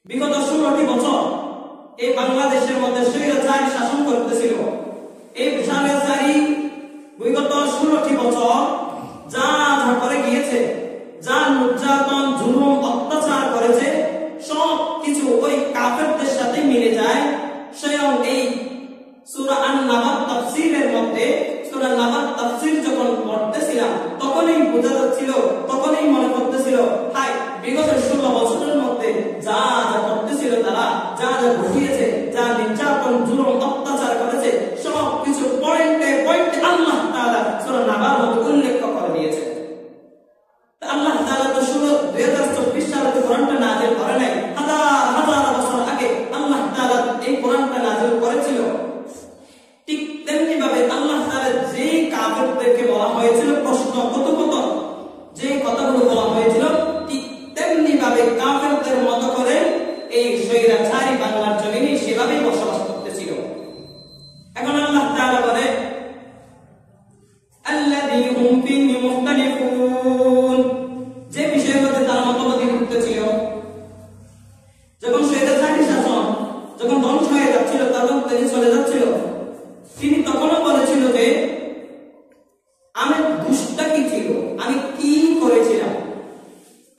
বিগত 16টি বছর এই বাংলাদেশের মধ্যে স্বৈরাচারী শাসন করতেছিল। এই স্বৈরাচারী বিগত 16টি বছর যা যা করে গিয়েছে, যা নির্যাতন জুলুম অত্যাচার করেছে, সব কিছু ওই কাফেরদের সাথে মিলে যায়। স্বয়ং এই সূরা আন-নাবাত তাফসীরের মধ্যে, সূরা নাবাত তাফসীর যখন পড়তেছিলাম তখনই বোঝা যাচ্ছিল, তখনই মনে করতেছিল, হাই বিগত 16 বছরের মধ্যে যা যা করতেছিল, তারা যা যা ঘটিয়েছে, যা নির্যাতন জুলুম অত্যাচার করেছে, সব কিছু পয়েন্টে পয়েন্টে আল্লাহ তাআলা সূরা নাবার মধ্যে উল্লেখ করে দিয়েছে। আল্লাহ তাআলা তো 2024 সালে কোরআনটা নাযিল করে নাই, হাজার হাজার বছর আগে আল্লাহ তাআলা এই কোরআনটা নাযিল করেছিল। ঠিক তেমনি ভাবে আল্লাহ তাআলা যে কাফেরদেরকে বলা হয়েছিল প্রশ্নবোধক, যে কথাগুলো বলা হয়েছিল, ঠিক তেমনি ভাবে কাফেরদের মতো করে এই স্বৈরাচারী বাংলার জমিনে সেভাবেই বসবাস করতেছিল। এখন আল্লাহ তাআলা বলে আল্লাযী হুম ফীহি মুখতালিফুন, যে বিষয়ের মধ্যে তারা মতভেদে লিপ্ত ছিল। যখন স্বৈরাচারী শাসন যখন ধ্বংস হয়ে যাচ্ছিল, তখন তিনি চলে যাচ্ছিল, তিনি তখনও বলেছিল যে আমার দুষ্টা কি ছিল, আমি কি করেছিলাম,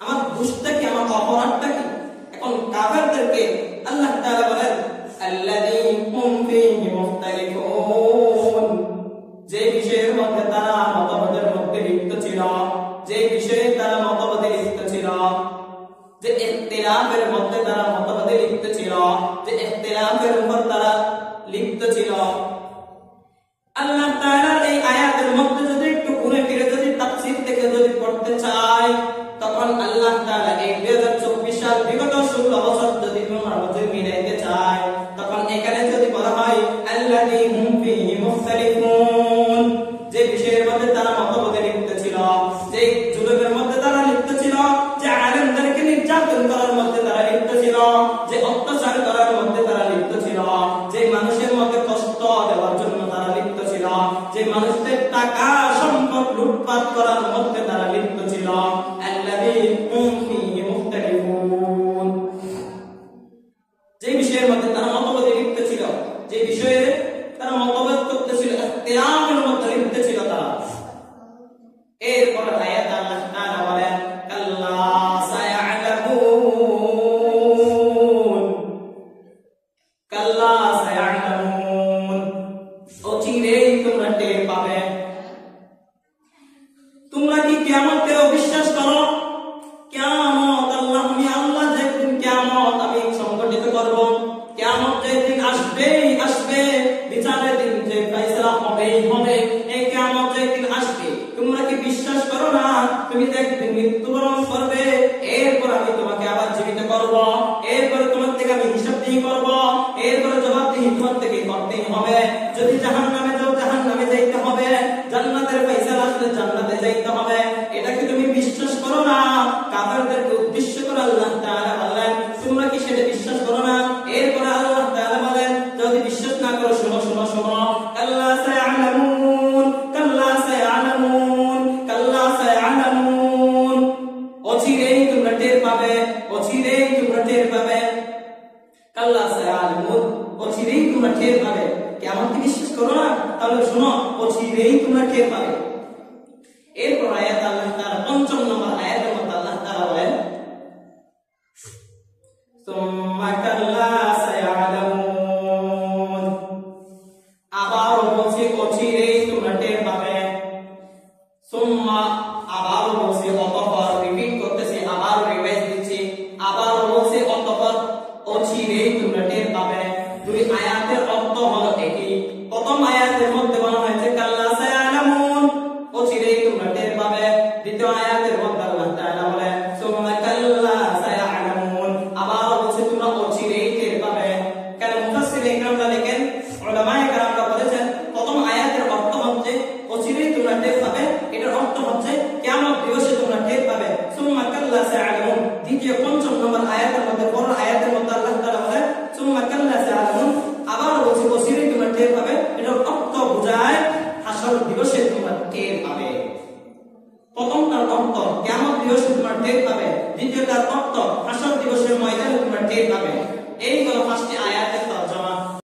আমার দুষ্টা কি, আমার অপরাধটা কি। এখন কাফেরদেরকে আল্লাহ তাআলা বলেন আল্লাযী হুম ফীহি মুখতালিফুন, যে বিষয়ের মধ্যে তারা মতভেদের মধ্যে লিপ্ত ছিল, যে বিষয়ে তারা মতভেদে লিপ্ত ছিল, যে ইখতিলাফের মধ্যে তারা মতভেদে লিপ্ত ছিল, যে ইখতিলাফের উপর তারা লিপ্ত ছিল। আল্লাহ তাআলা এই আয়াতের মধ্যে যদি একটু ঘুরে ফিরে যদি তাফসীর থেকে যদি পড়তে চাই, তখন আল্লাহ তাআলা এই 2024 সাল বিগত 16 বছর যদি তোমার মধ্যে মিলাইতে চাই, তখন এখানে যদি বলা হয় আল্লাযী হুম ফীহি মুখতালিফুন, যে বিষয়ের মধ্যে তারা মতভেদে লিপ্ত ছিল, যে জুলুমের মধ্যে তারা লিপ্ত ছিল, যে আলেমদেরকে নির্যাতন করার মধ্যে তারা লিপ্ত ছিল, যে অত্যাচার করার মধ্যে তারা লিপ্ত ছিল, যে মানুষের মধ্যে কষ্ট দেওয়ার জন্য তারা লিপ্ত ছিল, যে মানুষদের টাকা সম্পদ লুটপাট করার মধ্যে তারা লিপ্ত ছিল। আল্লাযী হুম ফীহি মুখতালিফুন, যে বিষয়ের মধ্যে তারা মতভেদে লিপ্ত ছিল, যে বিষয়ে তারা মতভেদ করতেছিল, ইখতিলাফের মধ্যে লিপ্ত ছিল তারা। এরপর আয়াত আল্লাহ তাআলা বলেন কাল্লা সায়া'লামুন, কাল্লা সায়া'লামুন, অচিরেই তোমরা টের পাবে। তোমরা কি কিয়ামতকে অবিশ্বাস করো? কিয়ামত আমি আল্লাহ যেদিন কিয়ামত আমি সংগঠিত করব, কিয়ামত যেদিন আসবেই আসবে, বিচারের দিন যে ফয়সালা হবেই হবে, এই কিয়ামত যেদিন আসবে তোমরা কি বিশ্বাস করো না? তুমি একদিন মৃত্যুবরণ করবে, এরপর আমি তোমাকে আবার জীবিত করব, এরপর তোমার থেকে আমি হিসাবদিহি করব, এরপর জবাবদিহি তোমার থেকে করতেই হবে। যদি জাহান্নামে যাও জাহান্নামে যাইতে হবে, জান্নাতের ফয়সালা আসলে জান্নাতে যাইতে হবে। এটা কি তুমি বিশ্বাস করো না? কাফেরদেরকে উদ্দেশ্য করে আল্লাহ তাআলা বলেন তোমরা কি সেটা বিশ্বাস করো না? এরপর আল্লাহ তাআলা বলেন যদি বিশ্বাস না করো শোনো শোনো শোনো, কাল্লা সায়া'লামুন, কাল্লা সায়া'লামুন, কাল্লা সায়া'লামুন, অচিরেই তোমরা টের পাবে, অচিরেই তোমরা টের পাবে। কাল্লা সায়া'লামুন, অচিরেই তোমরা টের পাবে। কিয়ামত কি বিশ্বাস করো না? তাহলে শোনো, অচিরেই তোমরা টের পাবে। এরপর আয়াত আল্লাহ তাআলা ৫ম নম্বর আয়াতের মধ্যে আল্লাহ তাআলা বলেন সুম্মা কাল্লা সায়া'লামুন, আবার বলছি অচিরেই তোমরা টের পাবে। সুম্মা আবার বলছি, অতঃপর রিপিট করতেছি, আবার রিভাইজ দিচ্ছি, আবার বলছি অতঃপর অচিরেই তোমরা টের পাবে। দুই আয়াতের অর্থ হলো একই। প্রথম আয়াতের মধ্যে বলা হয়েছে কাল্লা সায়া'লামুন, অচিরেই তোমরা টের পাবে। দ্বিতীয় আয়াতের মধ্যে আল্লাহ তাআলা বলেন সুম্মা কাল্লা সায়া'লামুন, আবার বলছে তোমরা অচিরেই টের পাবেন। এই হলো 5টি